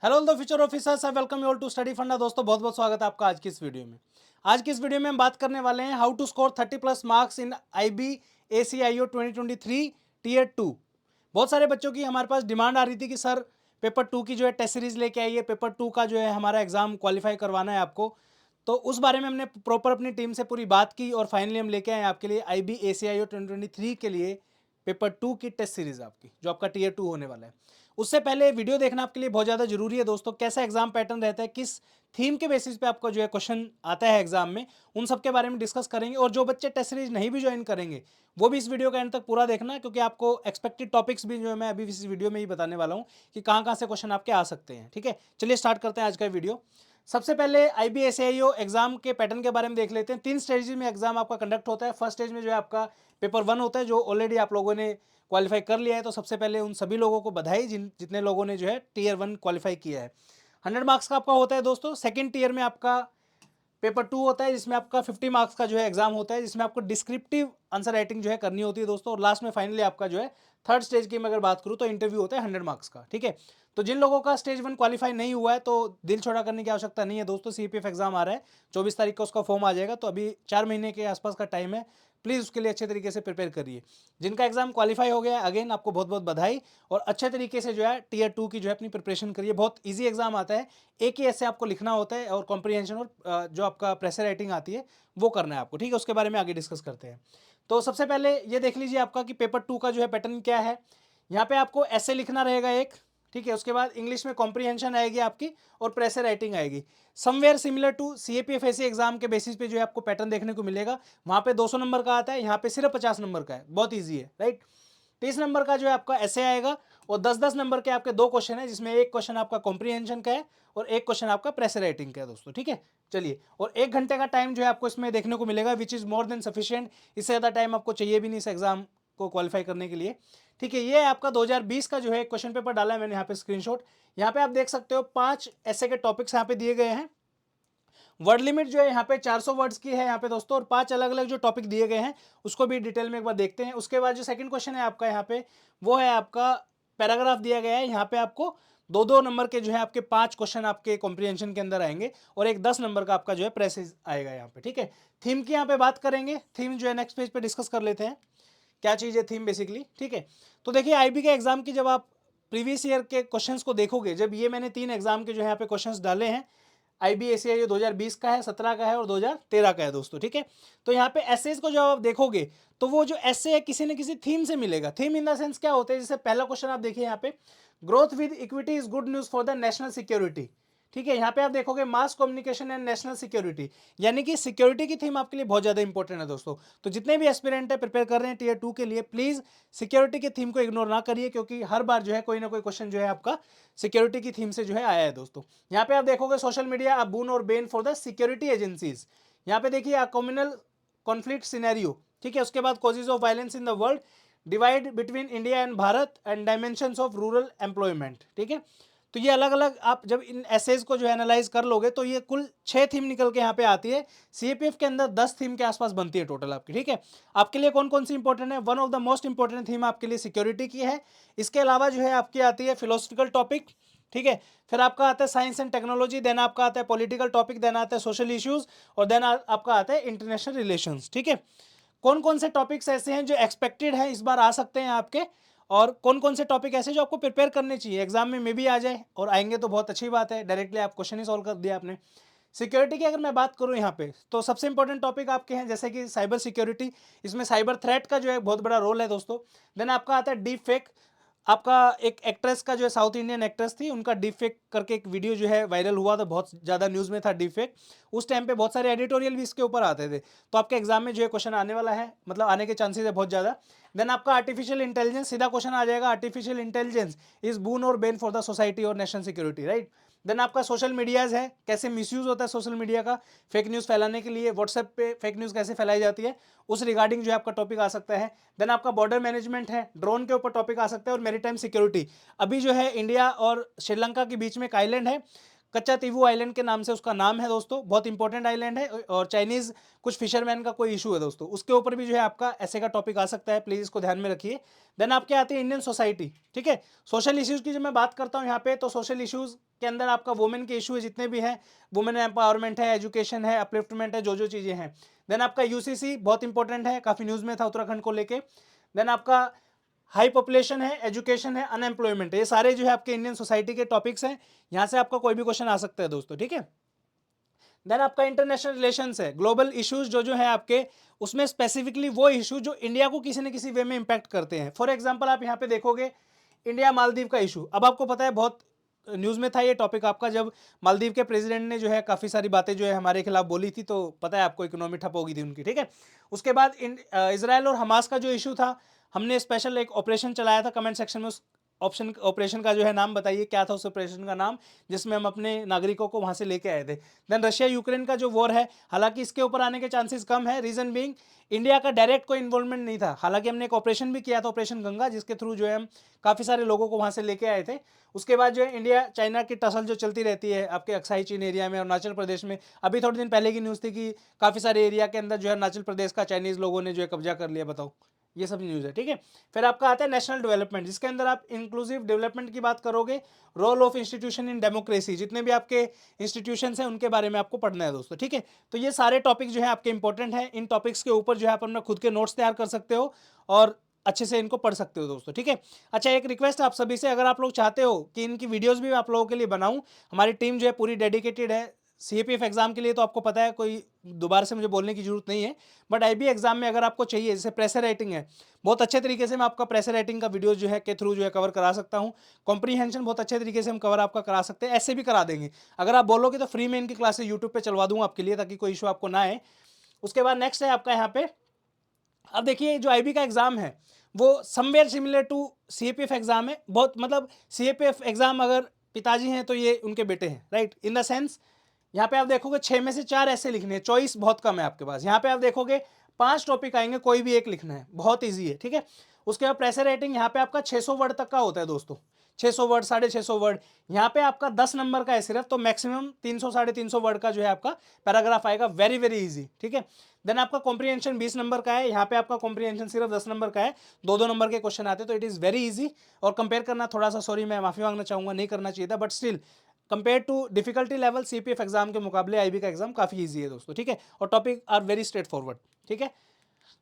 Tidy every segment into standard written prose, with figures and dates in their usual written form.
Hello the future officers, I welcome you all to Study Funda. दोस्तों बहुत बहुत स्वागत है आपका आज की इस वीडियो में। आज की इस वीडियो में हम बात करने वाले हैं how to score 30+ marks in IB ACIO 2023 tier 2। बहुत सारे बच्चों की हमारे पास डिमांड आ रही थी कि सर पेपर 2 की जो है टेस्ट सीरीज लेके आइए, पेपर 2 का जो है हमारा एग्जाम क्वालिफाई करवाना है आपको। तो उस बारे में हमने प्रॉपर अपनी टीम से पूरी बात की और फाइनली हम लेके आए आपके लिए IB ACIO 2023 के लिए पेपर 2 की टेस्ट सीरीज आपकी, जो आपका टीयर 2 होने वाला है। उससे पहले वीडियो देखना आपके लिए बहुत ज़्यादा जरूरी है दोस्तों। कैसा एग्जाम पैटर्न रहता है, किस थीम के बेसिस पे आपका जो है क्वेश्चन आता है एग्जाम में, उन सब के बारे में डिस्कस करेंगे। और जो बच्चे टेस्ट सीरीज नहीं भी ज्वाइन करेंगे वो भी इस वीडियो का एंड तक पूरा देखना, क्योंकि आपको एक्सपेक्टेड टॉपिक्स भी जो है मैं अभी इस वीडियो में ही बताने वाला हूँ कि कहाँ कहाँ से क्वेश्चन आपके आ सकते हैं। ठीक है, चलिए स्टार्ट करते हैं आज का वीडियो। सबसे पहले IB ACIO एग्जाम के पैटर्न के बारे में देख लेते हैं। 3 स्टेज में एग्जाम आपका कंडक्ट होता है। फर्स्ट स्टेज में जो है आपका पेपर 1 होता है, जो ऑलरेडी आप लोगों ने क्वालिफाई कर लिया है। तो सबसे पहले उन सभी लोगों को बधाई जितने लोगों ने जो है टीयर 1 क्वालिफाई किया है। 100 मार्क्स का आपका होता है दोस्तों। सेकंड टीयर में आपका पेपर 2 होता है, जिसमें आपका 50 मार्क्स का जो है एग्जाम होता है, जिसमें आपको डिस्क्रिप्टिव आंसर राइटिंग जो है करनी होती है दोस्तों। और लास्ट में फाइनली आपका जो है थर्ड स्टेज की मैं अगर बात करूँ तो इंटरव्यू होता है 100 मार्क्स का। ठीक है, तो जिन लोगों का स्टेज 1 क्वालिफाई नहीं हुआ है तो दिल छोड़ा करने की आवश्यकता नहीं है दोस्तों। CPF एग्जाम आ रहा है, 24 तारीख को उसका फॉर्म आ जाएगा, तो अभी 4 महीने के आसपास का टाइम है। प्लीज़ उसके लिए अच्छे तरीके से प्रिपेयर करिए। जिनका एग्जाम क्वालिफाई हो गया है, अगेन आपको बहुत बहुत बधाई। और अच्छे तरीके से जो है टीयर 2 की जो है अपनी प्रिपरेशन करिए। बहुत ईजी एग्जाम आता है, एक ही ऐसे आपको लिखना होता है और कॉम्प्रीहेंशन और जो आपका प्रेशर राइटिंग आती है वो करना है आपको। ठीक है, उसके बारे में आगे डिस्कस करते हैं। तो सबसे पहले ये देख लीजिए आपका कि पेपर 2 का जो है पैटर्न क्या है। यहाँ पे आपको ऐसे लिखना रहेगा एक, ठीक है। उसके बाद इंग्लिश में कॉम्प्रीहेंशन आएगी आपकी और प्रेशर राइटिंग आएगी। Somewhere similar to CAPFAC exam के बेसिस पे जो है आपको पैटर्न देखने को मिलेगा। वहाँ पे 200 नंबर का आता है, यहाँ पे सिर्फ 50 नंबर का है। बहुत ईजी है, राइट। 30 नंबर का जो है आपका ऐसे आएगा और 10-10 नंबर के आपके 2 क्वेश्चन है, जिसमें एक क्वेश्चन आपका कॉम्प्रीहेंशन का है और एक क्वेश्चन आपका प्रेशर राइटिंग का है दोस्तों। ठीक है, चलिए। और 1 घंटे का टाइम जो है आपको इसमें देखने को मिलेगा, which is more than sufficient. इससे ज़्यादा टाइम आपको चाहिए भी नहीं इस एग्जाम को क्वालिफाई करने के लिए। ठीक है, ये आपका 2020 का जो है क्वेश्चन पेपर डाला है मैंने यहाँ पे स्क्रीनशॉट। यहाँ पे आप देख सकते हो 5 ऐसे के टॉपिक्स यहाँ पे दिए गए हैं। वर्ड लिमिट जो है यहाँ पे 400 वर्ड्स की है यहाँ पे दोस्तों, और 5 अलग अलग जो टॉपिक दिए गए हैं उसको भी डिटेल में एक बार देखते हैं। उसके बाद जो सेकंड क्वेश्चन है आपका यहाँ पे, वो है आपका पैराग्राफ दिया गया है। यहाँ पे आपको 2-2 नंबर के जो है आपके 5 क्वेश्चन आपके कॉम्प्रीहेंशन के अंदर आएंगे और एक 10 नंबर का आपका जो है प्रेसेज आएगा यहाँ पे। ठीक है, थीम की यहाँ पे बात करेंगे। थीम जो है नेक्स्ट पेज पे डिस्कस कर लेते हैं क्या चीज़ है थीम बेसिकली। ठीक है, तो देखिए IB के एग्जाम की जब आप प्रीवियस ईयर के क्वेश्चंस को देखोगे, जब ये मैंने 3 एग्जाम के जो है यहाँ पे क्वेश्चंस डाले हैं, IB ACIO 2020 का है, 17 का है और 2013 का है दोस्तों। ठीक है, तो यहाँ पे एसेज को जब आप देखोगे तो वो जो एसे है किसी न किसी थीम से मिलेगा। थीम इन द सेंस क्या होता है, जैसे पहला क्वेश्चन आप देखिए यहाँ पे, growth with equity is good news for the national security. ठीक है, यहाँ पे आप देखोगे mass communication and national security, यानी कि सिक्योरिटी की थीम आपके लिए बहुत ज्यादा इंपॉर्टेंट है दोस्तों। तो जितने भी एस्पिरेंट है प्रिपेयर कर रहे हैं टीयर 2 के लिए, प्लीज सिक्योरिटी की थीम को इग्नोर ना करिए, क्योंकि हर बार जो है कोई ना कोई क्वेश्चन जो है आपका सिक्योरिटी की थीम से जो है आया है दोस्तों। यहाँ पे आप देखोगे सोशल मीडिया अ बून और Ben for the security agencies. यहाँ पे देखिए कम्युनल कॉन्फ्लिक्ट सिनेरियो। ठीक है, उसके बाद causes of violence in the world, divide between India and Bharat and dimensions of rural employment. ठीक है, तो ये अलग अलग आप जब इन एसेज को जो है एनालाइज कर लोगे तो ये कुल 6 थीम निकल के यहाँ पे आती है। CAPF के अंदर 10 थीम के आसपास बनती है टोटल आपकी। ठीक है, आपके लिए कौन कौन सी इंपॉर्टेंट है, one of the most important theme आपके लिए सिक्योरिटी की है। इसके अलावा जो है आपकी आती है फिलोसफिकल टॉपिक। ठीक है, फिर आपका आता है साइंस एंड टेक्नोलॉजी, देन आपका आता है पॉलिटिकल टॉपिक, देन आता है सोशल इश्यूज, और देन आपका आता है इंटरनेशनल रिलेशंस। ठीक है, कौन कौन से टॉपिक्स ऐसे हैं जो एक्सपेक्टेड हैं इस बार आ सकते हैं आपके, और कौन कौन से टॉपिक ऐसे जो आपको प्रिपेयर करने चाहिए एग्जाम में भी आ जाए, और आएंगे तो बहुत अच्छी बात है, डायरेक्टली आप क्वेश्चन ही सॉल्व कर दिया आपने। सिक्योरिटी की अगर मैं बात करूं यहाँ पे, तो सबसे इंपॉर्टेंट टॉपिक आपके हैं जैसे कि साइबर सिक्योरिटी। इसमें साइबर थ्रेट का जो है बहुत बड़ा रोल है दोस्तों। देन आपका आता है डीप फेक। आपका एक एक्ट्रेस का जो है, साउथ इंडियन एक्ट्रेस थी, उनका डीप फेक करके एक वीडियो जो है वायरल हुआ था, बहुत ज़्यादा न्यूज़ में था डीप फेक। उस टाइम पे बहुत सारे एडिटोरियल भी इसके ऊपर आते थे। तो आपके एग्जाम में जो है क्वेश्चन आने वाला है, मतलब आने के चांसेस है बहुत ज़्यादा। देन आपका आर्टिफिशियल इंटेलिजेंस, सीधा क्वेश्चन आ जाएगा, आर्टिफिशियल इंटेलिजेंस इज बून और बेन फॉर द सोसाइटी और नेशनल सिक्योरिटी, राइट। देन आपका सोशल मीडियाज है, कैसे मिसयूज होता है सोशल मीडिया का फेक न्यूज़ फैलाने के लिए, व्हाट्सएप पे फेक न्यूज़ कैसे फैलाई जाती है, उस रिगार्डिंग जो है आपका टॉपिक आ सकता है। देन आपका बॉर्डर मैनेजमेंट है, ड्रोन के ऊपर टॉपिक आ सकता है, और मैरीटाइम सिक्योरिटी। अभी जो है इंडिया और श्रीलंका के बीच में एक आइलैंड है, कच्चा तीवू आइलैंड के नाम से उसका नाम है दोस्तों, बहुत इंपॉर्टेंट आइलैंड है, और चाइनीज कुछ फिशरमैन का कोई इशू है दोस्तों, उसके ऊपर भी जो है आपका ऐसे का टॉपिक आ सकता है, प्लीज इसको ध्यान में रखिए। देन आपके आती है इंडियन सोसाइटी, ठीक है। सोशल इश्यूज की जब मैं बात करता हूँ यहाँ पे, तो सोशल इश्यूज के अंदर आपका वुमेन के इशू है जितने भी हैं, वुमेन एम्पावरमेंट है, एजुकेशन है, अपलिफ्टमेंट है, जो चीजें हैं। देन आपका यूसीसी बहुत इंपॉर्टेंट है, काफी न्यूज में था उत्तराखंड को लेके। देन आपका हाई पॉपुलेशन है, एजुकेशन है, अनएम्प्लॉयमेंट है, ये सारे जो है आपके इंडियन सोसाइटी के टॉपिक्स हैं, यहाँ से आपका कोई भी क्वेश्चन आ सकता है दोस्तों, ठीक है। देन आपका इंटरनेशनल रिलेशंस है, ग्लोबल इश्यूज जो है आपके, उसमें स्पेसिफिकली वो इशू जो इंडिया को किसी न किसी वे में इंपैक्ट करते हैं। फॉर एग्जांपल आप यहाँ पे देखोगे इंडिया मालदीव का इशू, अब आपको पता है बहुत न्यूज में था ये टॉपिक आपका, जब मालदीव के प्रेसिडेंट ने जो है काफी सारी बातें जो है हमारे खिलाफ बोली थी, तो पता है आपको इकोनॉमी ठप हो गई थी उनकी, ठीक है। उसके बाद इसराइल और हमास का जो इशू था, हमने स्पेशल एक ऑपरेशन चलाया था, कमेंट सेक्शन में उस ऑपरेशन का जो है नाम बताइए, क्या था उस ऑपरेशन का नाम, जिसमें हम अपने नागरिकों को वहां से लेके आए थे। देन रशिया यूक्रेन का जो वॉर है, हालांकि इसके ऊपर आने के चांसेस कम है, रीजन बीइंग इंडिया का डायरेक्ट कोई इन्वॉल्वमेंट नहीं था, हालांकि हमने एक ऑपरेशन भी किया था, ऑपरेशन गंगा, जिसके थ्रू जो है हम काफी सारे लोगों को वहां से लेके आए थे। उसके बाद जो है इंडिया चाइना की टसल जो चलती रहती है आपके अक्साई चीन एरिया में, अरुणाचल प्रदेश में, अभी थोड़े दिन पहले की न्यूज़ थी कि काफ़ी सारे एरिया के अंदर जो है अरुणाचल प्रदेश का चाइनीज़ लोगों ने जो है कब्जा कर लिया, बताओ, ये सब न्यूज़ है, ठीक है। फिर आपका आता है नेशनल डेवलपमेंट, जिसके अंदर आप इंक्लूसिव डेवलपमेंट की बात करोगे, role of institution in democracy, जितने भी आपके इंस्टीट्यूशंस हैं उनके बारे में आपको पढ़ना है दोस्तों, ठीक है। तो ये सारे टॉपिक जो है आपके इंपॉर्टेंट हैं, इन टॉपिक्स के ऊपर जो है आप अपना खुद के नोट्स तैयार कर सकते हो और अच्छे से इनको पढ़ सकते हो दोस्तों, ठीक है। अच्छा, एक रिक्वेस्ट आप सभी से, अगर आप लोग चाहते हो कि इनकी वीडियोस भी आप लोगों के लिए बनाऊं, हमारी टीम जो है पूरी डेडिकेटेड है सीएपीएफ एग्जाम के लिए, तो आपको पता है कोई दोबारा से मुझे बोलने की जरूरत नहीं है, बट आईबी एग्जाम में अगर आपको चाहिए, जैसे प्रेशर राइटिंग है, बहुत अच्छे तरीके से मैं आपका प्रेशर राइटिंग का वीडियो जो है के थ्रू जो है कवर करा सकता हूँ, कॉम्प्रीहेंशन बहुत अच्छे तरीके से हम कवर आपका करा सकते हैं, ऐसे भी करा देंगे, अगर आप बोलोगे तो फ्री में इनकी क्लासेस यूट्यूब पे चलवा दूंगा आपके लिए, ताकि कोई इशू आपको ना आए। उसके बाद नेक्स्ट है आपका यहाँ पे, अब देखिए जो आईबी का एग्जाम है वो somewhere similar to CAPF exam है, बहुत मतलब सीएपीएफ एग्जाम अगर पिताजी हैं तो ये उनके बेटे हैं, राइट, इन द सेंस यहाँ पे आप देखोगे 6 में से 4 ऐसे लिखने हैं, चॉइस बहुत कम है आपके पास, यहाँ पे आप देखोगे 5 टॉपिक आएंगे, कोई भी एक लिखना है, बहुत ईजी है, ठीक है। उसके बाद प्रेशर रेटिंग यहाँ पे आपका 600 वर्ड तक का होता है दोस्तों, 600 वर्ड, 650 वर्ड, यहाँ पे आपका 10 नंबर का है सिर्फ, तो मैक्सिमम 300 350 वर्ड का जो है आपका पैराग्राफ आएगा, वेरी वेरी इजी, ठीक है। देन आपका कॉम्प्रीहेंशन 20 नंबर का है, यहाँ पे आपका कॉम्प्रीहेंशन सिर्फ 10 नंबर का है, 2-2 नंबर के क्वेश्चन आते हैं, तो इट इज़ वेरी इजी। और कंपेयर करना थोड़ा सा, सॉरी मैं माफी मांगना चाहूँगा, नहीं करना चाहिए था, but still compare to difficulty level CPF exam के मुकाबले आईबी का एग्जाम काफी इजी है दोस्तों, ठीक है, और topic are very straightforward, ठीक है।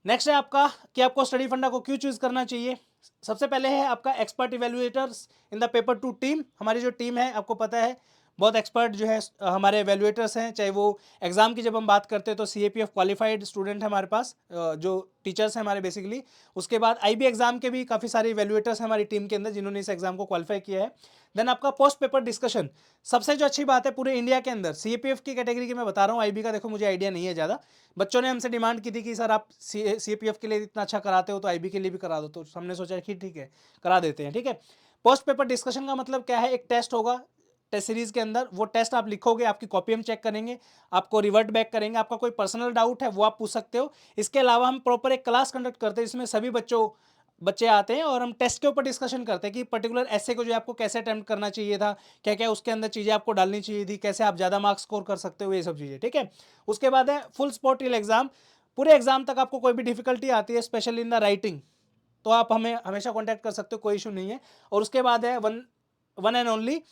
नेक्स्ट है आपका कि आपको स्टडी फंडा को क्यों चूज करना चाहिए। सबसे पहले है आपका expert evaluators in the paper 2 team, हमारी जो टीम है आपको पता है बहुत एक्सपर्ट जो है हमारे एवेल्युएटर्स हैं, चाहे वो एग्जाम की जब हम बात करते हैं तो सीएपीएफ क्वालिफाइड स्टूडेंट है हमारे पास, जो टीचर्स हैं हमारे बेसिकली। उसके बाद आईबी एग्जाम के भी काफ़ी सारे इवेल्युएटर्स हैं हमारी टीम के अंदर जिन्होंने इस एग्जाम को क्वालिफाई किया है। देन आपका पोस्ट पेपर डिस्कशन, सबसे जो अच्छी बात है पूरे इंडिया के अंदर सीएपीएफ की कैटेगरी की मैं बता रहा हूँ, आईबी का देखो मुझे आइडिया नहीं है ज़्यादा, बच्चों ने हमसे डिमांड की थी कि सर आप सीएपीएफ के लिए इतना अच्छा कराते हो तो आईबी के लिए भी करा दो, तो हमने सोचा कि ठीक है करा देते हैं, ठीक है। पोस्ट पेपर डिस्कशन का मतलब क्या है, एक टेस्ट होगा टेस्ट सीरीज के अंदर, वो टेस्ट आप लिखोगे, आपकी कॉपी हम चेक करेंगे, आपको रिवर्ट बैक करेंगे, आपका कोई पर्सनल डाउट है वो आप पूछ सकते हो। इसके अलावा हम प्रॉपर एक क्लास कंडक्ट करते हैं जिसमें सभी बच्चे आते हैं और हम टेस्ट के ऊपर डिस्कशन करते हैं कि पर्टिकुलर ऐसे को जो आपको कैसे अटेम्प्ट करना चाहिए था, क्या क्या उसके अंदर चीज़ें आपको डालनी चाहिए थी, कैसे आप ज़्यादा मार्क्स स्कोर कर सकते हो, ये सब चीज़ें, ठीक है। उसके बाद है फुल स्पॉट टिल एग्जाम, पूरे एग्जाम तक आपको कोई भी डिफिकल्टी आती है स्पेशली इन द राइटिंग, तो आप हमें हमेशा कॉन्टैक्ट कर सकते हो, कोई इशू नहीं है। और उसके बाद है one and only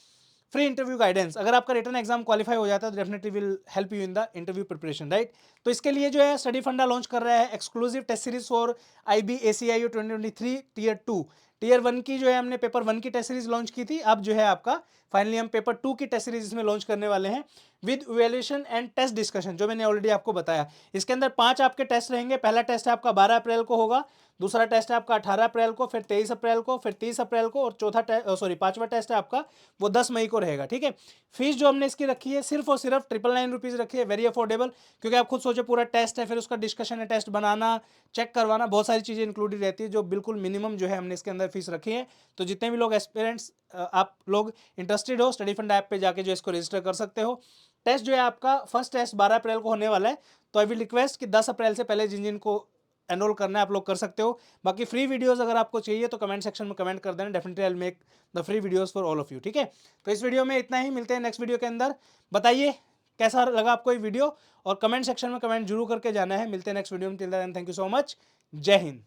free interview guidance, अगर आपका रिटर्न एग्जाम क्वालिफाई हो जाता है तो definitely will help you in the interview preparation, right. तो इसके लिए जो है स्टडी फंडा लॉन्च कर रहा है exclusive test series for IB ACIO 2023 tier 2, tier 1 की जो है हमने पेपर 1 की टेस्ट सीरीज लॉन्च की थी, अब जो है आपका फाइनली हम पेपर 2 की टेस्ट सीरीज इसमें लॉन्च करने वाले हैं with evaluation and test discussion, जो मैंने ऑलरेडी आपको बताया। इसके अंदर 5 आपके टेस्ट रहेंगे, पहला टेस्ट है आपका 12 अप्रैल को होगा, दूसरा टेस्ट है आपका 18 अप्रैल को, फिर 23 अप्रैल को, फिर 30 अप्रैल को, और पांचवा टेस्ट है आपका वो 10 मई को रहेगा, ठीक है। फीस जो हमने इसकी रखी है सिर्फ और सिर्फ 999 रुपीज़ रखी है, वेरी अफोर्डेबल, क्योंकि आप खुद सोचो पूरा टेस्ट है, फिर उसका डिस्कशन है, टेस्ट बनाना, चेक करवाना, बहुत सारी चीज़ें इंक्लूडेड रहती है, जो बिल्कुल मिनिमम जो है हमने इसके अंदर फीस रखी है। तो जितने भी लोग एस्पिरेंट्स आप लोग इंटरेस्टेड हो, स्टडी फंड ऐप पे जाके जो इसको रजिस्टर कर सकते हो। टेस्ट जो है आपका फर्स्ट टेस्ट 12 अप्रैल को होने वाला है, तो आई विल रिक्वेस्ट कि 10 अप्रैल से पहले जिन जिन को एनरोल करना है आप लोग कर सकते हो। बाकी फ्री वीडियोस अगर आपको चाहिए तो कमेंट सेक्शन में कमेंट कर देना, definitely I will make the free videos for all of you. ठीक है, तो इस वीडियो में इतना ही, मिलते हैं नेक्स्ट वीडियो के अंदर। बताइए कैसा लगा आपको ये वीडियो, और कमेंट सेक्शन में कमेंट जरूर करके जाना है। मिलते हैं नेक्स्ट वीडियो में, till then thank you so much, जय हिंद।